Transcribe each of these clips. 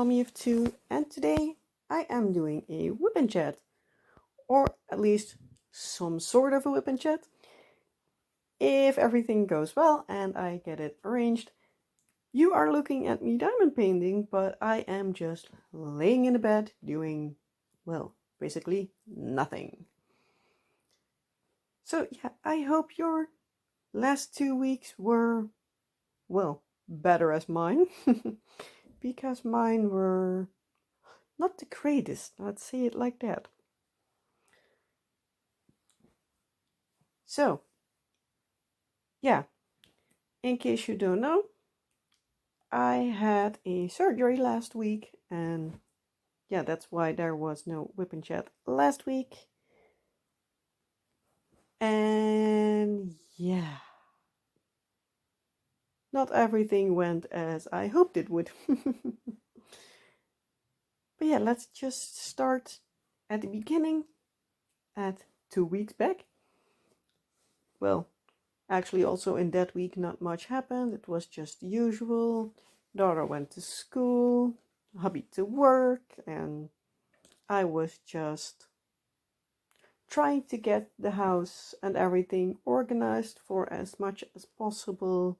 mommy of two, and today I am doing a WIP and Chat, or at least some sort of a WIP and Chat. If everything goes well and I get it arranged, you are looking at me diamond painting, but I am just laying in the bed doing, well, basically nothing. So yeah, I hope your last 2 weeks were, well, better as mine. Because mine were not the greatest, let's say it like that. So, yeah, in case you don't know, I had a surgery last week, and yeah, that's why there was no WIP and Chat last week. And yeah, not everything went as I hoped it would. But yeah, let's just start at the beginning, at 2 weeks back. Well, actually, also in that week, not much happened. It was just the usual. Daughter went to school, hubby to work, and I was just trying to get the house and everything organized for as much as possible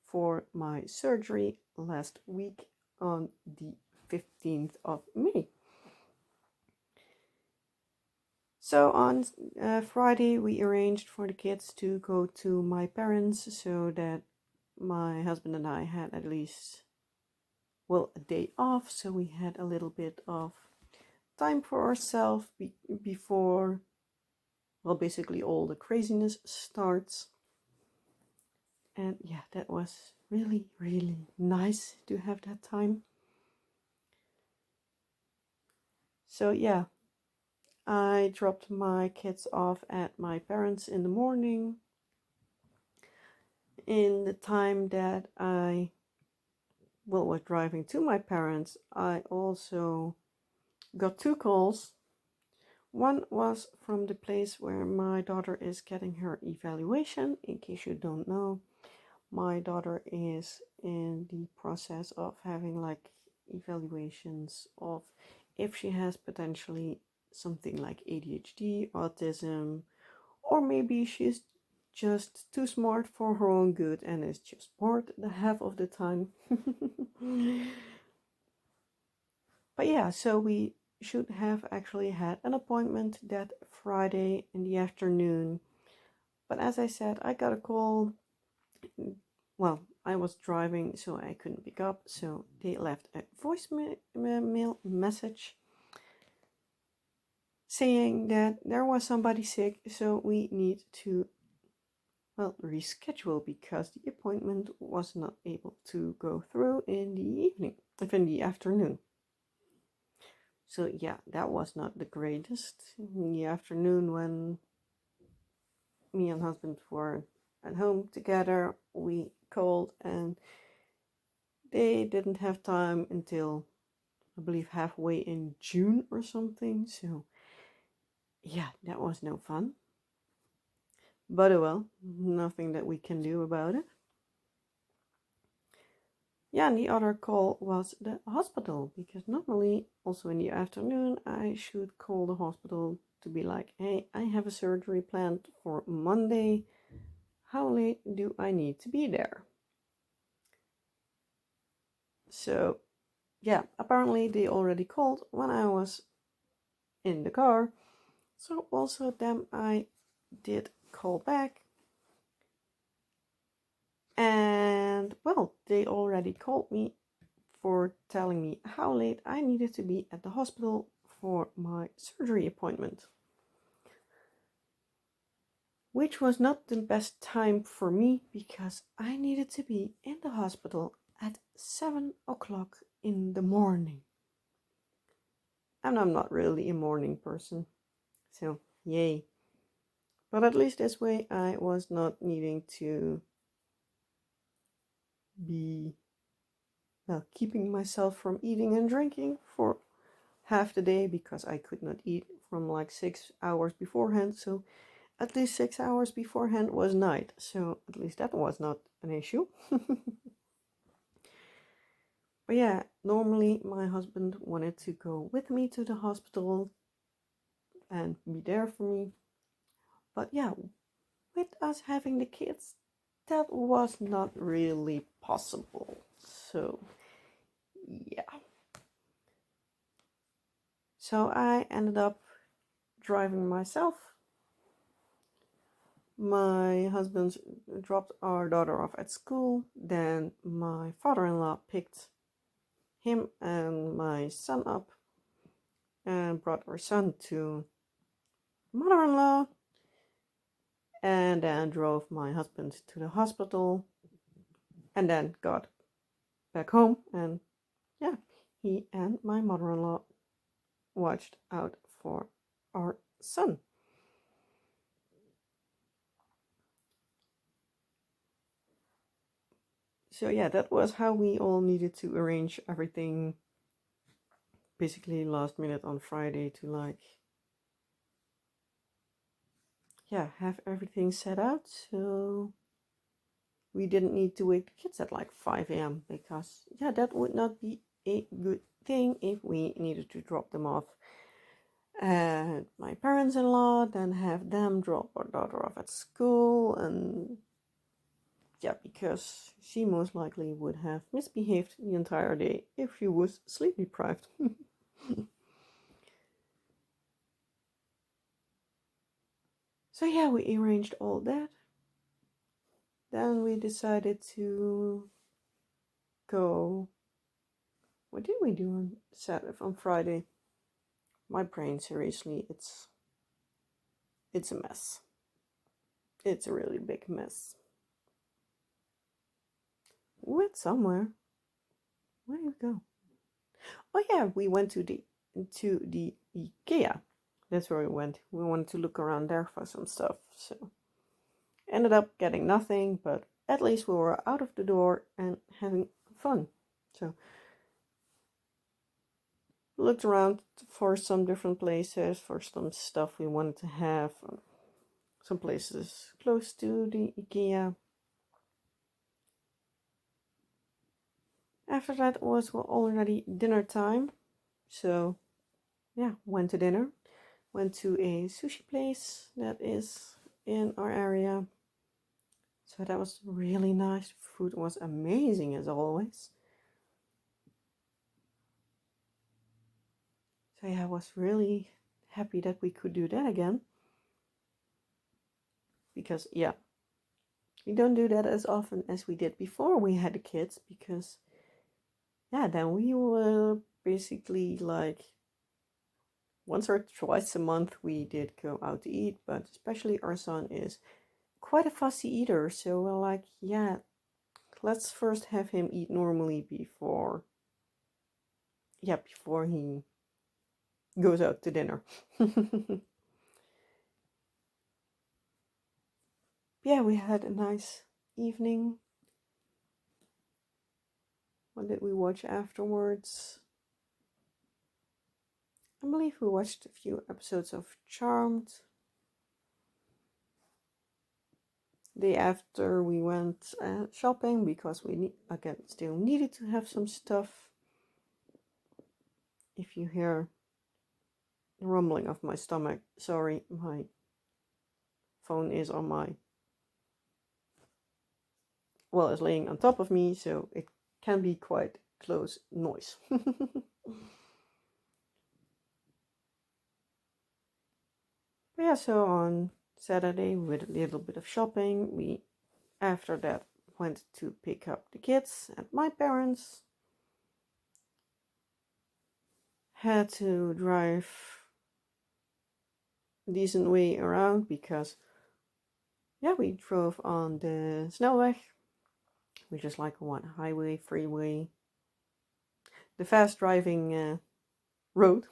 for my surgery last week on the 15th of May. So on Friday, we arranged for the kids to go to my parents so that my husband and I had at least, well, a day off. So we had a little bit of time for ourselves before, well, basically all the craziness starts. And yeah, that was really, really nice to have that time. So yeah, I dropped my kids off at my parents in the morning. In the time that I, well, was driving to my parents, I also got 2 calls. One was from the place where my daughter is getting her evaluation. In case you don't know, my daughter is in the process of having like evaluations of if she has potentially something like ADHD, autism, or maybe she's just too smart for her own good and is just bored the half of the time. But yeah, so we should have actually had an appointment that Friday in the afternoon. But as I said, I got a call. Well, I was driving, so I couldn't pick up. So they left a voicemail message saying that there was somebody sick, so we need to, well, reschedule because the appointment was not able to go through in the evening, if in the afternoon. So yeah, that was not the greatest. In the afternoon, when me and husband were at home together, we called and they didn't have time until I believe halfway in June or something. So yeah, that was no fun. But well, nothing that we can do about it. Yeah, and the other call was the hospital, because normally also in the afternoon I should call the hospital to be like, hey, I have a surgery planned for Monday. How late do I need to be there? So yeah, apparently they already called when I was in the car. So also them I did call back. And well, they already called me for telling me how late I needed to be at the hospital for my surgery appointment. Which was not the best time for me because I needed to be in the hospital at 7 o'clock in the morning. And I'm not really a morning person, so yay. But at least this way I was not needing to be, well, keeping myself from eating and drinking for half the day because I could not eat from like 6 hours beforehand. So at least 6 hours beforehand was night. So at least that was not an issue. But yeah, normally my husband wanted to go with me to the hospital and be there for me. But yeah, with us having the kids, that was not really possible. So yeah. So I ended up driving myself. My husband dropped our daughter off at school. Then my father-in-law picked him and my son up and brought our son to mother-in-law, and then drove my husband to the hospital, and then got back home, and yeah, he and my mother-in-law watched out for our son. So yeah, that was how we all needed to arrange everything basically last minute on Friday to have everything set out. So we didn't need to wake the kids at 5 a.m. because that would not be a good thing if we needed to drop them off at my parents-in-law, then have them drop our daughter off at school, and because she most likely would have misbehaved the entire day if she was sleep deprived. So yeah, we arranged all that. Then we decided to go. What did we do on Saturday? On Friday? My brain, seriously, it's a mess. It's a really big mess. We went somewhere. Where did we go? Oh yeah, we went to the IKEA. That's where we went. We wanted to look around there for some stuff. So ended up getting nothing, but at least we were out of the door and having fun. So looked around for some different places, for some stuff we wanted to have. Some places close to the IKEA. After that it was already dinner time. So yeah, went to dinner. Went to a sushi place that is in our area. So that was really nice. Food was amazing as always. So yeah, I was really happy that we could do that again. Because yeah, we don't do that as often as we did before we had the kids. Because yeah, then we were basically once or twice a month we did go out to eat. But especially our son is quite a fussy eater. So we're yeah, let's first have him eat normally before he goes out to dinner. Yeah, we had a nice evening. What did we watch afterwards? I believe we watched a few episodes of Charmed. Day after we went shopping because we still needed to have some stuff. If you hear the rumbling of my stomach, sorry, my phone is is laying on top of me, so it can be quite close noise. But yeah, so on Saturday we did a little bit of shopping. We after that went to pick up the kids at my parents. Had to drive a decent way around because we drove on the snelweg, which is like one highway, freeway, the fast driving road.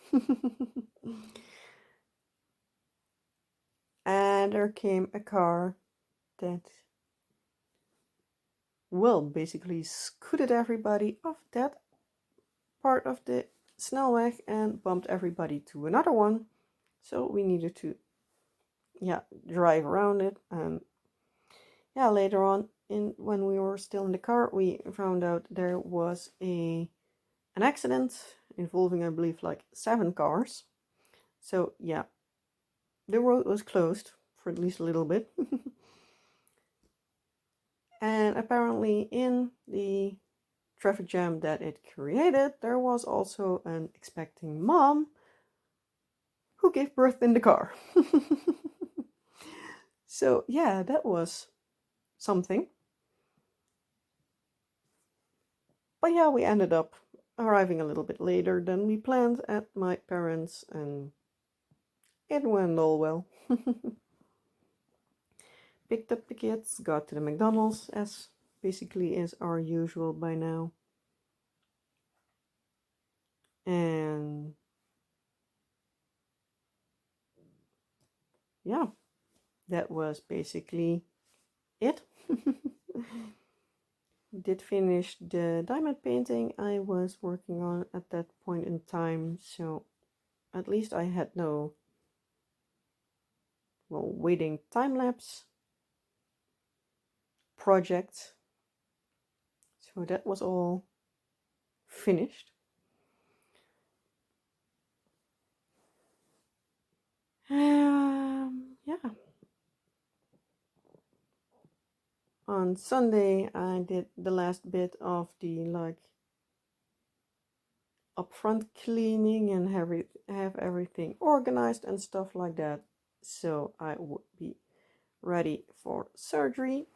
And there came a car that basically scooted everybody off that part of the snelweg and bumped everybody to another one. So we needed to drive around it. And later on when we were still in the car, we found out there was a an accident involving, I believe, like 7 cars. So yeah, the road was closed for at least a little bit. And apparently in the traffic jam that it created, there was also an expecting mom who gave birth in the car. So yeah, that was something. But yeah, we ended up arriving a little bit later than we planned at my parents', and it went all well. Picked up the kids, got to the McDonald's, as basically is our usual by now. And yeah, that was basically it. Did finish the diamond painting I was working on at that point in time, so at least I had no, well, waiting time lapse project. So that was all finished. Yeah. On Sunday, I did the last bit of the upfront cleaning and have everything organized and stuff like that, so I would be ready for surgery.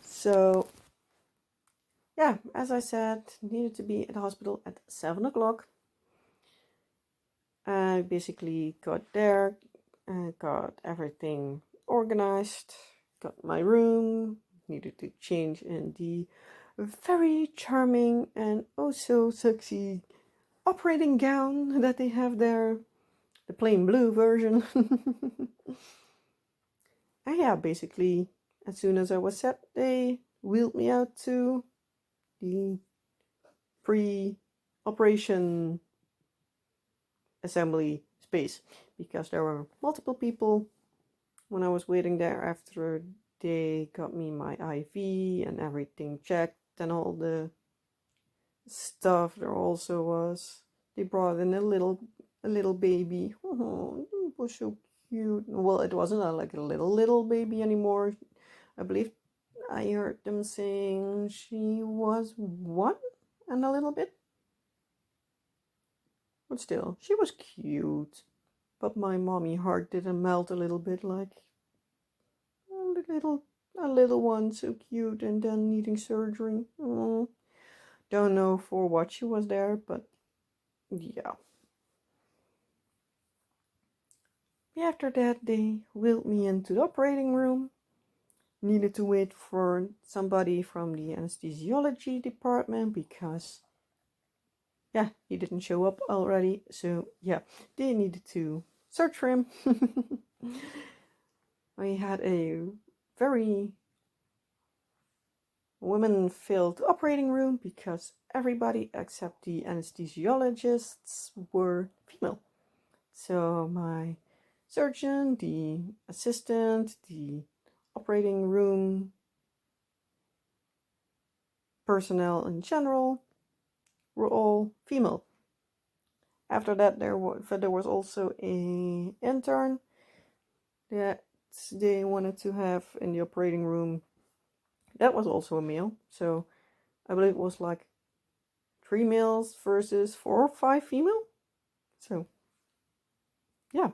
So yeah, as I said, needed to be at the hospital at 7 o'clock. I basically got there, got everything organized, got my room, needed to change in the very charming and oh so sexy operating gown that they have there, the plain blue version. And yeah, basically, as soon as I was set, they wheeled me out to the pre-operation assembly space, because there were multiple people when I was waiting there after they got me my IV and everything checked and all the stuff. There also was, they brought in a little baby. Oh, it was so cute. Well, it wasn't like a little baby anymore. I believe I heard them saying she was 1 and a little bit. But still, she was cute. But my mommy heart didn't melt a little bit, like a little one, so cute, and then needing surgery. Oh, don't know for what she was there, but yeah. After that, they wheeled me into the operating room. Needed to wait for somebody from the anesthesiology department because, yeah, he didn't show up already. So, yeah, they needed to search for him. I had a very women-filled operating room because everybody except the anesthesiologists were female. So, my surgeon, the assistant, the operating room personnel in general were all female. After that, there was also a intern that they wanted to have in the operating room. That was also a male. So I believe it was like 3 males versus 4 or 5 female. So yeah,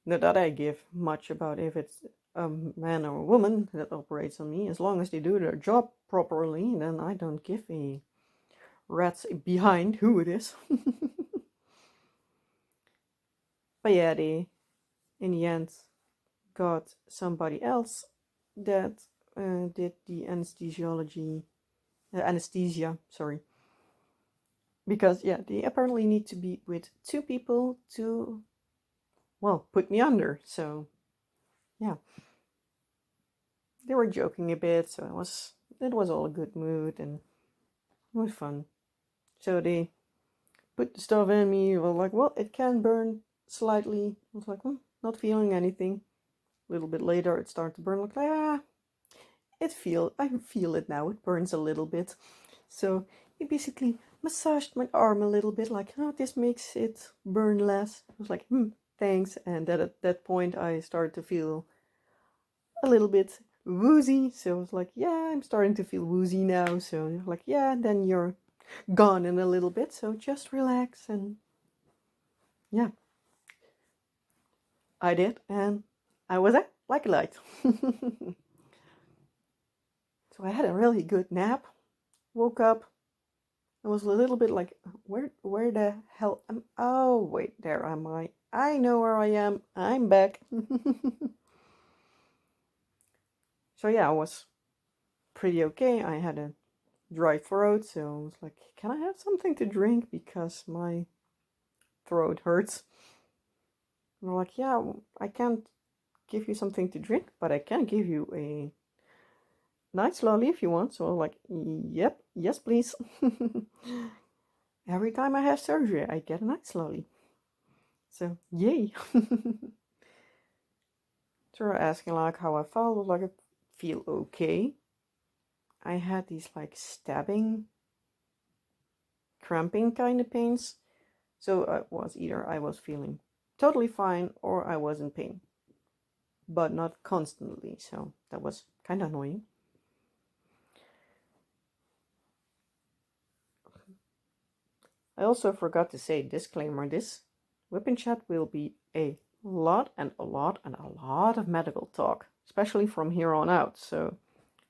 not that I give much about if it's a man or a woman that operates on me. As long as they do their job properly, then I don't give a rat's behind who it is. But yeah, they in the end got somebody else that did the anesthesia, sorry. Because yeah, they apparently need to be with 2 people to, well, put me under. So yeah, they were joking a bit, so it was all a good mood and it was fun. So they put the stuff in me. Well, like, well, it can burn slightly. I was like, not feeling anything. A little bit later, it started to burn. Like, I feel it now. It burns a little bit. So he basically massaged my arm a little bit, like, oh, this makes it burn less. I was like, thanks. And at that point, I started to feel a little bit woozy. So I was like, yeah, I'm starting to feel woozy now. So you're like, yeah, then you're gone in a little bit. So just relax. And yeah, I did. And I was at like a light. So I had a really good nap, woke up. I was a little bit like, where the hell am I? Oh, wait, there am I. I know where I am. I'm back. So yeah, I was pretty okay. I had a dry throat, so I was like, can I have something to drink because my throat hurts? And they're like, yeah, I can't give you something to drink, but I can give you a nice lolly if you want. So I was like, yep, yes, please. Every time I have surgery, I get a nice lolly. So, yay. So they're asking like how I felt. I was like, I feel okay. I had these like stabbing, cramping kind of pains. So it was either I was feeling totally fine or I was in pain, but not constantly. So that was kind of annoying. I also forgot to say, disclaimer, this WIP and Chat will be a lot and a lot and a lot of medical talk, especially from here on out. So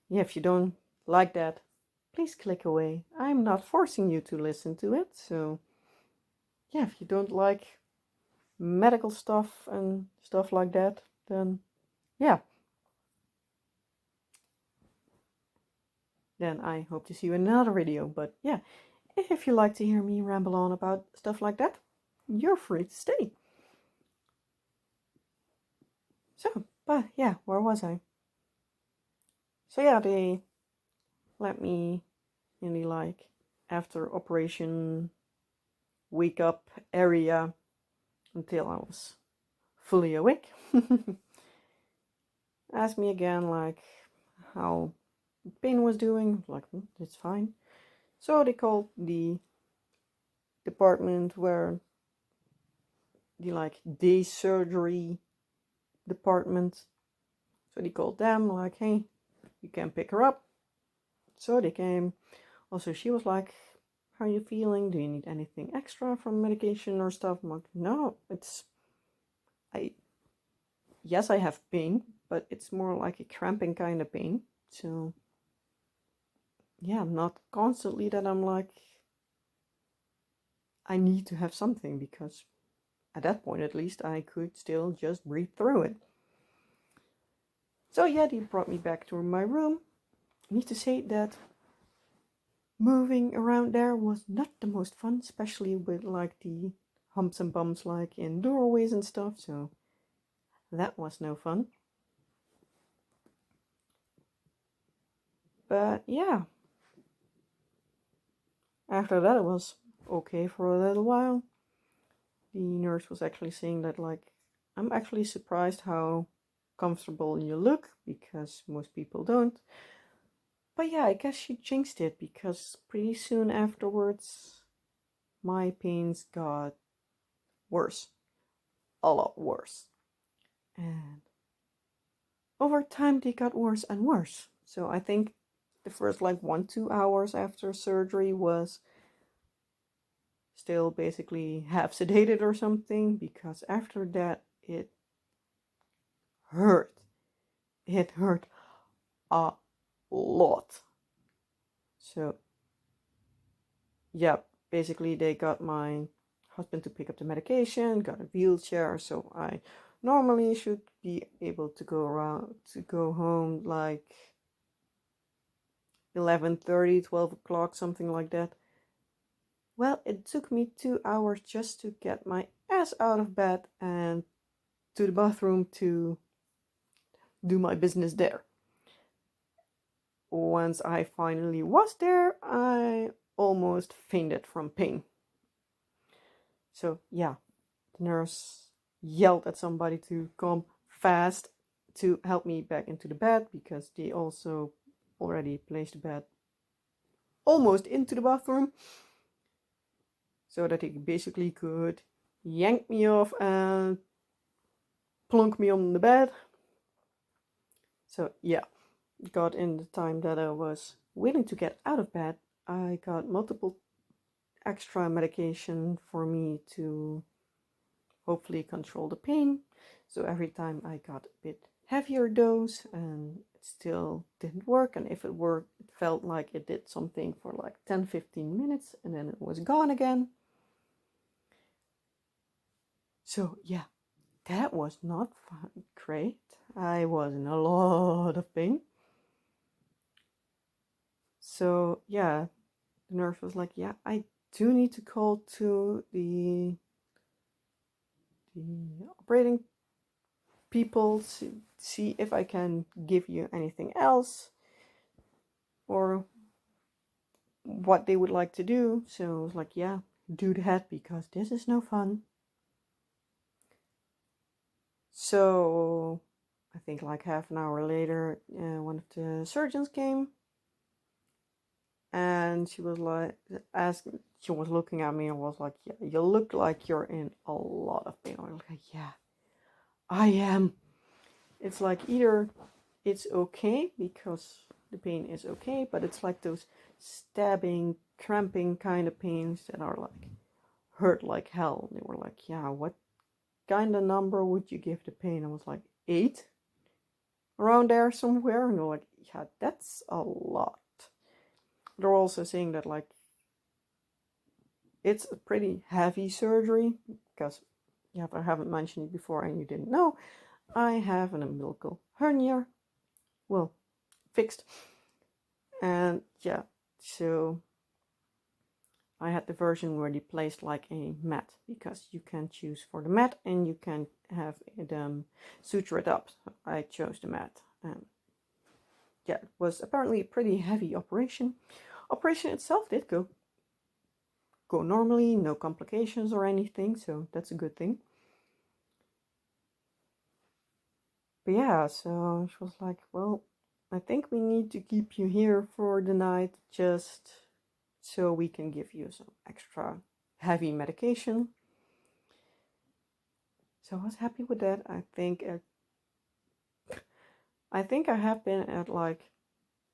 yeah, if you don't like that, please click away. I'm not forcing you to listen to it. So yeah, if you don't like medical stuff and stuff like that, then yeah. Then I hope to see you in another video. But yeah, if you like to hear me ramble on about stuff like that, you're free to stay. So, but yeah, where was I? So yeah, they let me in the like after operation wake up area until I was fully awake. Asked me again like how pain was doing. Like, it's fine. So they called the department where the like day surgery department. So they called them like, hey, you can pick her up. So they came. Also, she was like, how are you feeling? Do you need anything extra from medication or stuff? I'm like, no, I, yes, I have pain, but it's more like a cramping kind of pain. So, yeah, not constantly that I'm like, I need to have something because at that point, at least, I could still just breathe through it. So, yeah, they brought me back to my room. I need to say that moving around there was not the most fun, especially with like the humps and bumps like in doorways and stuff, so that was no fun. But yeah, after that it was okay for a little while. The nurse was actually saying that like, I'm actually surprised how comfortable you look because most people don't. But yeah, I guess she jinxed it because pretty soon afterwards my pains got worse, a lot worse. And over time they got worse and worse. So I think the first like 1-2 hours after surgery was still basically half sedated or something, because after that it hurt. It hurt a lot. So yeah, basically they got my husband to pick up the medication, got a wheelchair, so I normally should be able to go home like 11:30, 12 o'clock, something like that. Well, it took me 2 hours just to get my ass out of bed and to the bathroom to do my business there. Once I finally was there, I almost fainted from pain. So yeah, the nurse yelled at somebody to come fast to help me back into the bed because they also already placed the bed almost into the bathroom, so that he basically could yank me off and plunk me on the bed. So yeah, got in the time that I was willing to get out of bed. I got multiple extra medication for me to hopefully control the pain. So every time I got a bit heavier dose and it still didn't work, and if it worked, it felt like it did something for like 10-15 minutes and then it was gone again. So yeah, that was not fun. Great. I was in a lot of pain. So yeah, the nurse was like, yeah, I do need to call to the operating people to see if I can give you anything else or what they would like to do. So I was like, yeah, do that because this is no fun. So I think like half an hour later, one of the surgeons came and she was like, she was looking at me and was like, yeah, you look like you're in a lot of pain. I was like, yeah, I am. It's like either it's okay because the pain is okay, but it's like those stabbing, cramping kind of pains that are like hurt like hell. They were like, yeah, what kind of number would you give the pain? I was like, 8, around there somewhere. And they're like, yeah, that's a lot. They're also saying that like it's a pretty heavy surgery because, yeah, if I haven't mentioned it before and you didn't know, I have an umbilical hernia, well, fixed. And yeah, so I had the version where they placed like a mat, because you can choose for the mat and you can have it suture it up. I chose the mat. Yeah, it was apparently a pretty heavy operation. Operation itself did go normally, no complications or anything, so that's a good thing. But yeah, so she was like, well, I think we need to keep you here for the night just so we can give you some extra heavy medication. So I was happy with that. I think I have been at like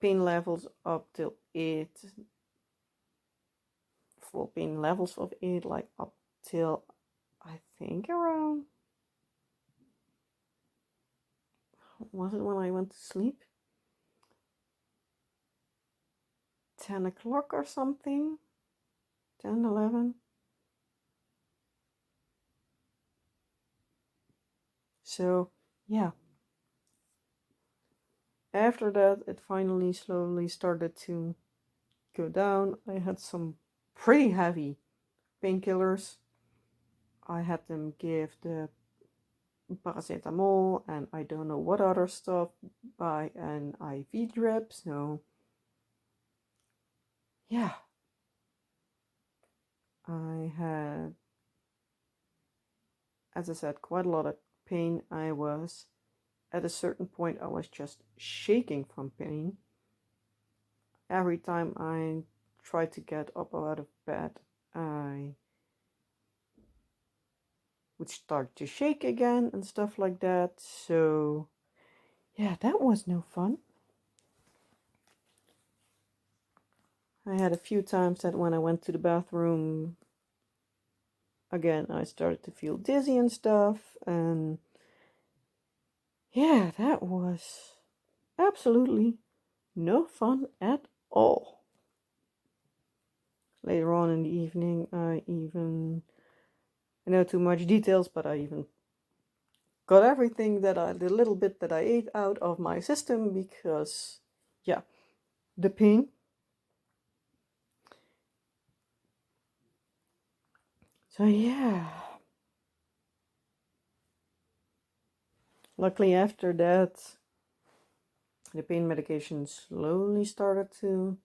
pain levels up till 8, full pain levels of 8, like up till I think around, was it when I went to sleep? 10 o'clock or something? 10, 11? So, yeah. After that, it finally slowly started to go down. I had some pretty heavy painkillers. I had them give the paracetamol and I don't know what other stuff by an IV drip. So, yeah, I had, as I said, quite a lot of pain. I was, at a certain point, I was just shaking from pain. Every time I tried to get up out of bed, I would start to shake again and stuff like that. So, yeah, that was no fun. I had a few times that when I went to the bathroom, again, I started to feel dizzy and stuff. And yeah, that was absolutely no fun at all. Later on in the evening, I know too much details, but I even got everything the little bit that I ate out of my system because, yeah, the pain. So, yeah. Luckily, after that, the pain medication slowly started to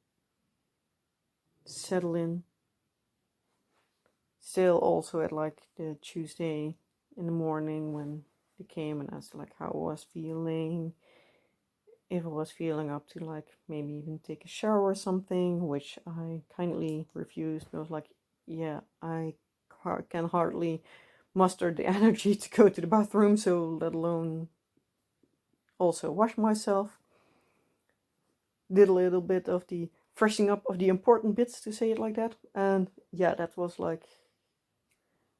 settle in. Still, also at like the Tuesday in the morning when they came and asked like how I was feeling, if I was feeling up to like maybe even take a shower or something, which I kindly refused. I was like, yeah, I can hardly muster the energy to go to the bathroom, so let alone also wash myself. Did a little bit of the freshening up of the important bits, to say it like that, and yeah, that was like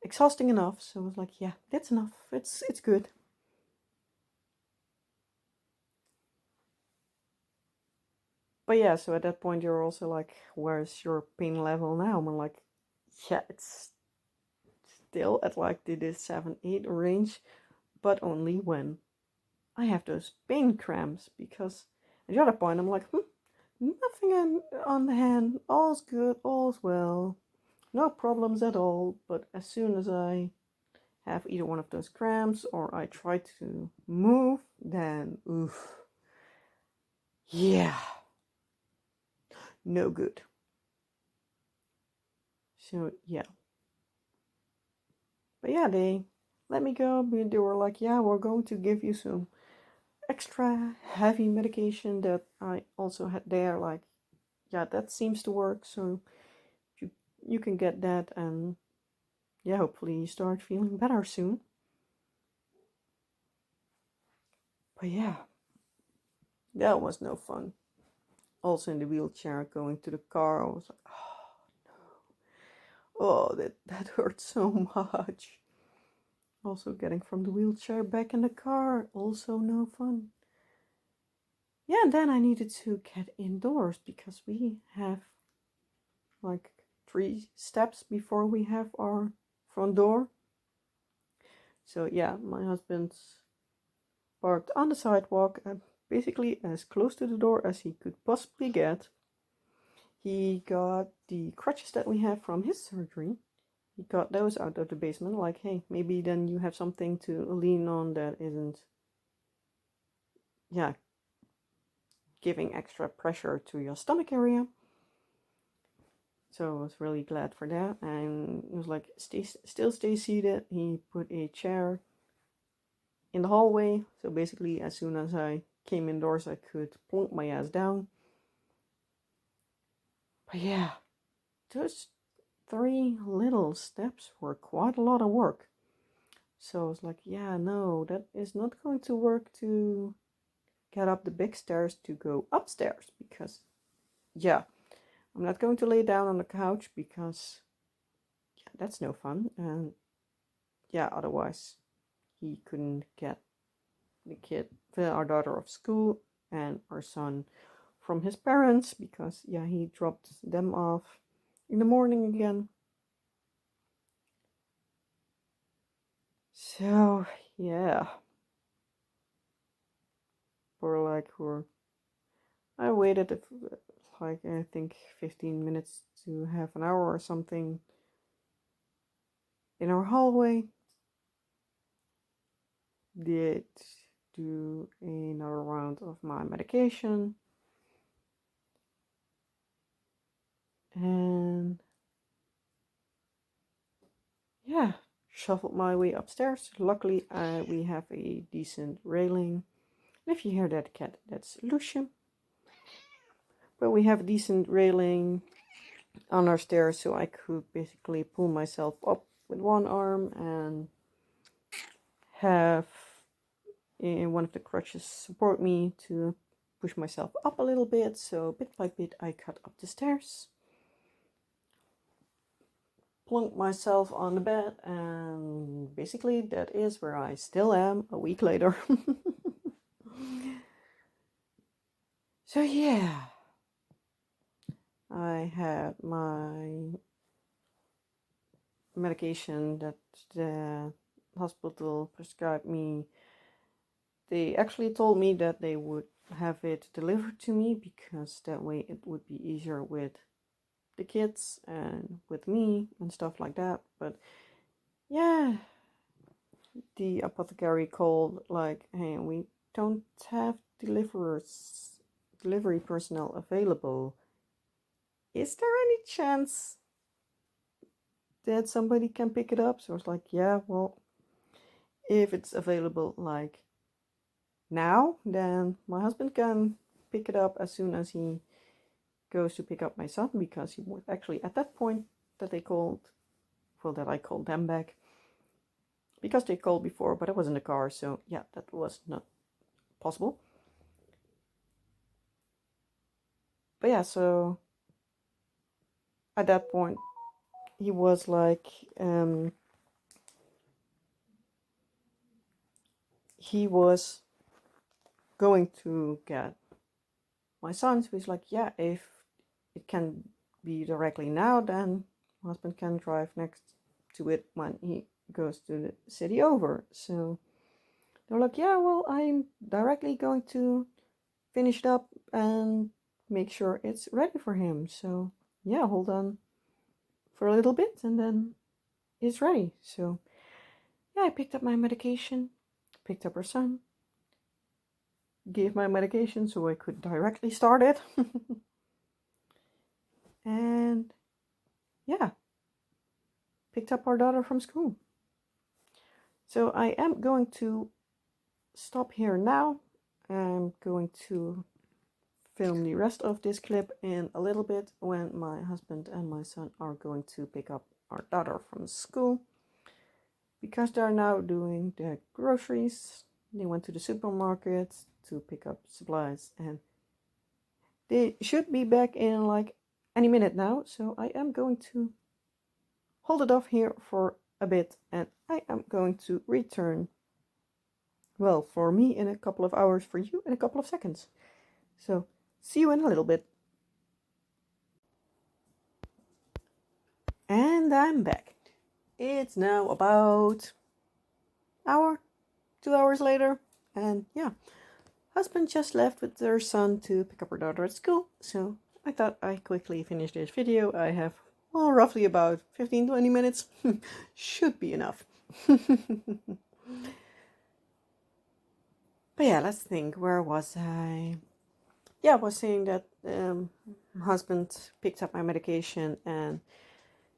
exhausting enough. So I was like, yeah, that's enough. It's good. But yeah, so at that point you're also like, where's your pain level now? I'm like, yeah, it's still at like the 7-8 range, but only when I have those pain cramps. Because at the other point I'm like, nothing on the hand, all's good, all's well, no problems at all. But as soon as I have either one of those cramps or I try to move, then oof, yeah, no good. So yeah, but yeah, they let me go. They were like, yeah, we're going to give you some extra heavy medication that I also had there. Like, yeah, that seems to work. So you you can get that, and yeah, hopefully you start feeling better soon. But yeah, that was no fun. Also in the wheelchair going to the car, I was like, oh, that hurt so much. Also getting from the wheelchair back in the car, also no fun. Yeah, and then I needed to get indoors because we have like 3 steps before we have our front door. So yeah, my husband parked on the sidewalk and basically as close to the door as he could possibly get. He got the crutches that we have from his surgery. He got those out of the basement, like, hey, maybe then you have something to lean on that isn't, yeah, giving extra pressure to your stomach area. So I was really glad for that. And he was like, still stay seated. He put a chair in the hallway. So basically, as soon as I came indoors, I could plunk my ass down. But yeah, those 3 little steps were quite a lot of work. So I was like, yeah, no, that is not going to work to get up the big stairs to go upstairs. Because, yeah, I'm not going to lay down on the couch because, yeah, that's no fun. And yeah, otherwise he couldn't get our daughter off school and our son from his parents because, yeah, he dropped them off in the morning again. So yeah, I waited like I think 15 minutes to half an hour or something in our hallway. Did do another round of my medication, and yeah, shuffled my way upstairs. Luckily, we have a decent railing. And if you hear that cat, that's Lucian. But we have a decent railing on our stairs, so I could basically pull myself up with one arm and have one of the crutches support me to push myself up a little bit. So bit by bit, I cut up the stairs, plunk myself on the bed, and basically that is where I still am a week later. So yeah, I had my medication that the hospital prescribed me. They actually told me that they would have it delivered to me because that way it would be easier with the kids and with me and stuff like that. But yeah, the apothecary called like, hey, we don't have delivery personnel available. Is there any chance that somebody can pick it up? So I was like, yeah, well, if it's available like now, then my husband can pick it up as soon as he goes to pick up my son, because he was actually at that point that they called, well, that I called them back, because they called before, but I was in the car, so yeah, that was not possible. But yeah, so at that point he was like, he was going to get my son, so he's like, yeah, if it can be directly now, then my husband can drive next to it when he goes to the city over. So they're like, yeah, well, I'm directly going to finish it up and make sure it's ready for him. So yeah, hold on for a little bit and then it's ready. So yeah, I picked up my medication, picked up her son, gave my medication so I could directly start it. And yeah, picked up our daughter from school. So I am going to stop here now. I'm going to film the rest of this clip in a little bit when my husband and my son are going to pick up our daughter from school, because they are now doing their groceries. They went to the supermarket to pick up supplies and they should be back in like any minute now. So I am going to hold it off here for a bit and I am going to return, well, for me in a couple of hours, for you in a couple of seconds. So see you in a little bit. And I'm back. It's now about hour, 2 hours later, and yeah, husband just left with their son to pick up her daughter at school, so I thought I'd quickly finish this video. I have, well, roughly about 15-20 minutes. Should be enough. But yeah, let's think, where was I? Yeah, I was saying that my husband picked up my medication and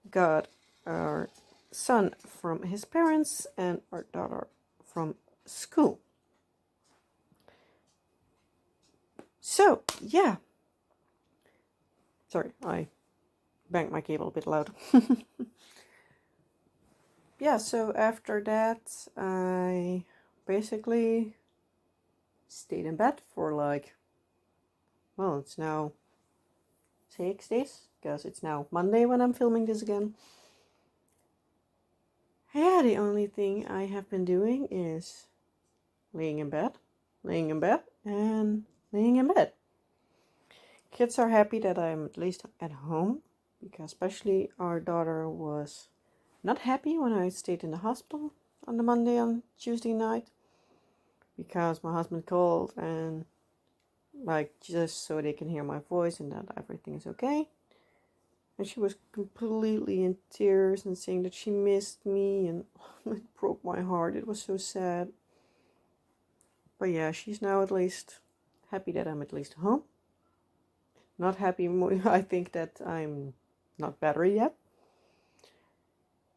got our son from his parents and our daughter from school. So yeah, sorry, I banged my cable a bit loud. Yeah, so after that I basically stayed in bed for like, well, it's now 6 days, because it's now Monday when I'm filming this again. Yeah, the only thing I have been doing is laying in bed, and laying in bed. Kids are happy that I'm at least at home, because especially our daughter was not happy when I stayed in the hospital on the Monday and Tuesday night, because my husband called and like just so they can hear my voice and that everything is okay. And she was completely in tears and saying that she missed me, and it broke my heart. It was so sad. But yeah, she's now at least happy that I'm at least home. Not happy, I think, that I'm not better yet.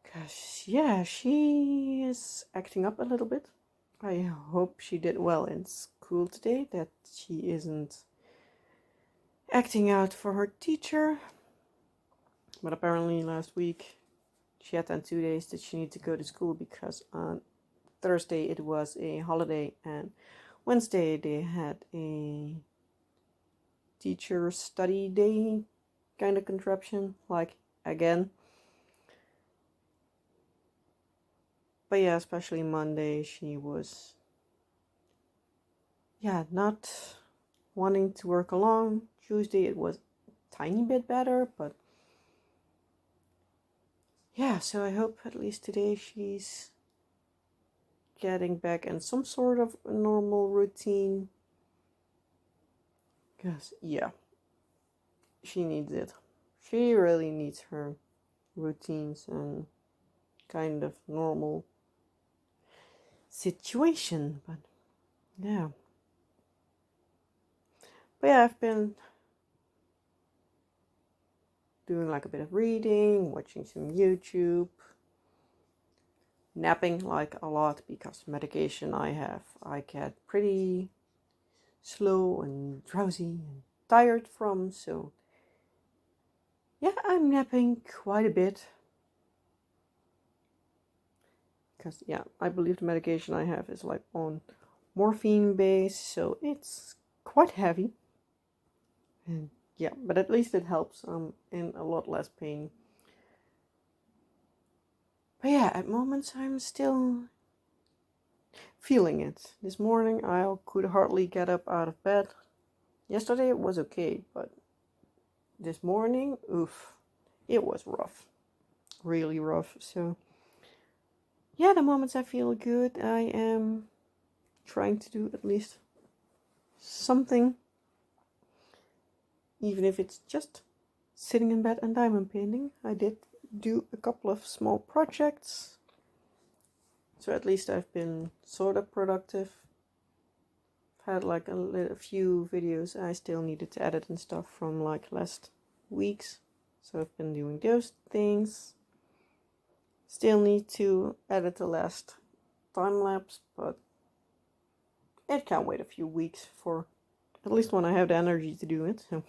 Because, yeah, she is acting up a little bit. I hope she did well in school today, that she isn't acting out for her teacher. But apparently last week she had then 2 days that she needed to go to school, because on Thursday it was a holiday and Wednesday they had a teacher study day kind of contraption, like again. But yeah, especially Monday she was, yeah, not wanting to work along. Tuesday it was a tiny bit better, but yeah, so I hope at least today she's getting back in some sort of a normal routine. Because, yeah, she needs it. She really needs her routines and kind of normal situation. But, yeah. But yeah, I've been doing like a bit of reading, watching some YouTube. napping like a lot because medication I get pretty slow and drowsy and tired from. So yeah, I'm napping quite a bit. Because yeah, I believe the medication I have is like on morphine base, so it's quite heavy. And yeah, but at least it helps. I'm in a lot less pain. But yeah, at moments I'm still feeling it. This morning I could hardly get up out of bed. Yesterday it was okay, but this morning, oof, it was rough. Really rough. So yeah, the moments I feel good, I am trying to do at least something, even if it's just sitting in bed and diamond painting. I did do a couple of small projects, so at least I've been sort of productive. I've had like a few videos I still needed to edit and stuff from like last weeks, so I've been doing those things. Still need to edit the last time lapse, but it can wait a few weeks for at least when I have the energy to do it. So.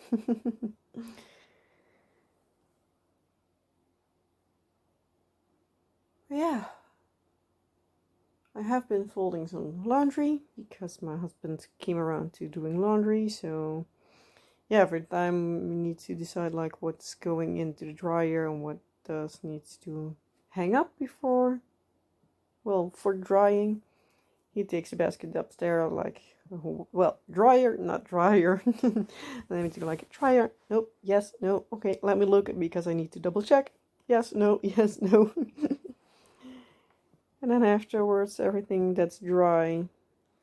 Yeah, I have been folding some laundry because my husband came around to doing laundry. So yeah, every time we need to decide like what's going into the dryer and what does needs to hang up before, well, for drying. He takes a basket upstairs, like, well, dryer, not dryer. Then I need to go like, dryer, nope, yes, no, okay, let me look because I need to double check. Yes, no, yes, no. And then afterwards, everything that's dry,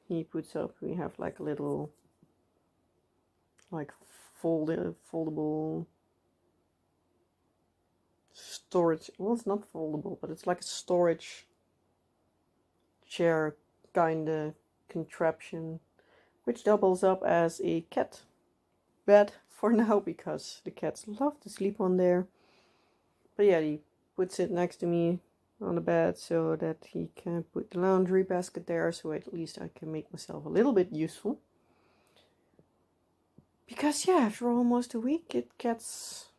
he puts up. We have like a little, like, foldable storage. Well, it's not foldable, but it's like a storage chair kind of contraption, which doubles up as a cat bed for now because the cats love to sleep on there. But yeah, he puts it next to me on the bed so that he can put the laundry basket there, so at least I can make myself a little bit useful. Because yeah, after almost a week it gets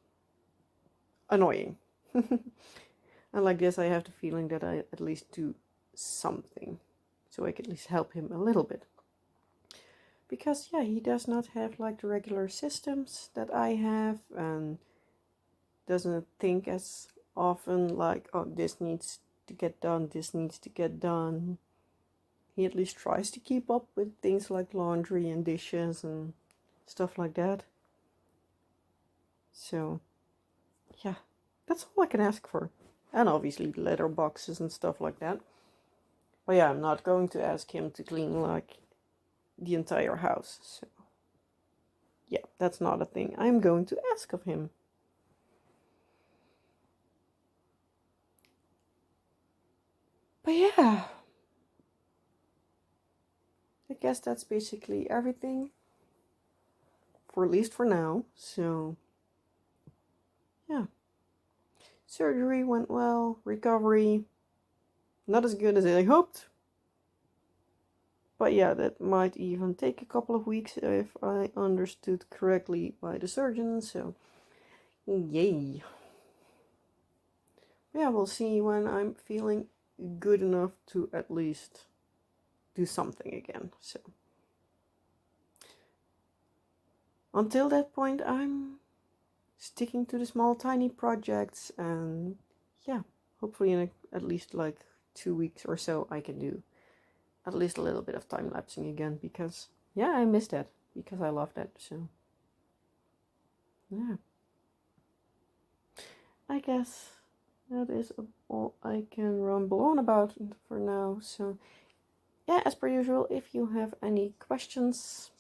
annoying. And like this I have the feeling that I at least do something, so I can at least help him a little bit. Because yeah, he does not have like the regular systems that I have, and doesn't think as often like, oh, this needs to get done, this needs to get done. He at least tries to keep up with things like laundry and dishes and stuff like that. So yeah, that's all I can ask for. And obviously letter boxes and stuff like that. But yeah, I'm not going to ask him to clean like the entire house. So yeah, that's not a thing I'm going to ask of him. But yeah, I guess that's basically everything, for at least for now. So yeah, surgery went well, recovery not as good as I hoped. But yeah, that might even take a couple of weeks if I understood correctly by the surgeon. So yay. Yeah, we'll see when I'm feeling good enough to at least do something again. So until that point, I'm sticking to the small, tiny projects, and yeah, hopefully in at least like 2 weeks or so, I can do at least a little bit of time lapsing again, because yeah, I miss that because I love that. So yeah, I guess that is all I can ramble on about for now. So yeah, as per usual, if you have any questions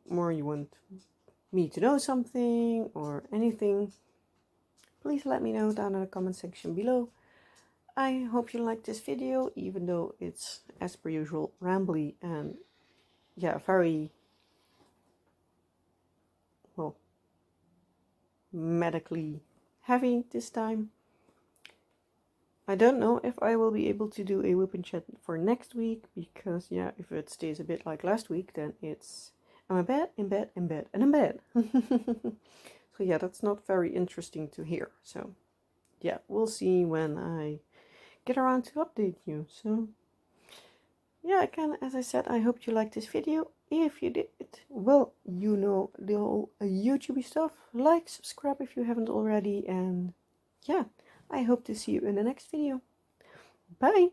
or you want me to know something or anything, please let me know down in the comment section below. I hope you liked this video, even though it's, as per usual, rambly and yeah, very, well, medically heavy this time. I don't know if I will be able to do a WIP and Chat for next week, because yeah, if it stays a bit like last week, then it's I'm in bed, in bed, in bed, and in bed. So yeah, that's not very interesting to hear. So yeah, we'll see when I get around to update you. So yeah, again, as I said, I hope you liked this video. If you did, well, you know the whole YouTube stuff. Like, subscribe if you haven't already, and yeah, I hope to see you in the next video. Bye!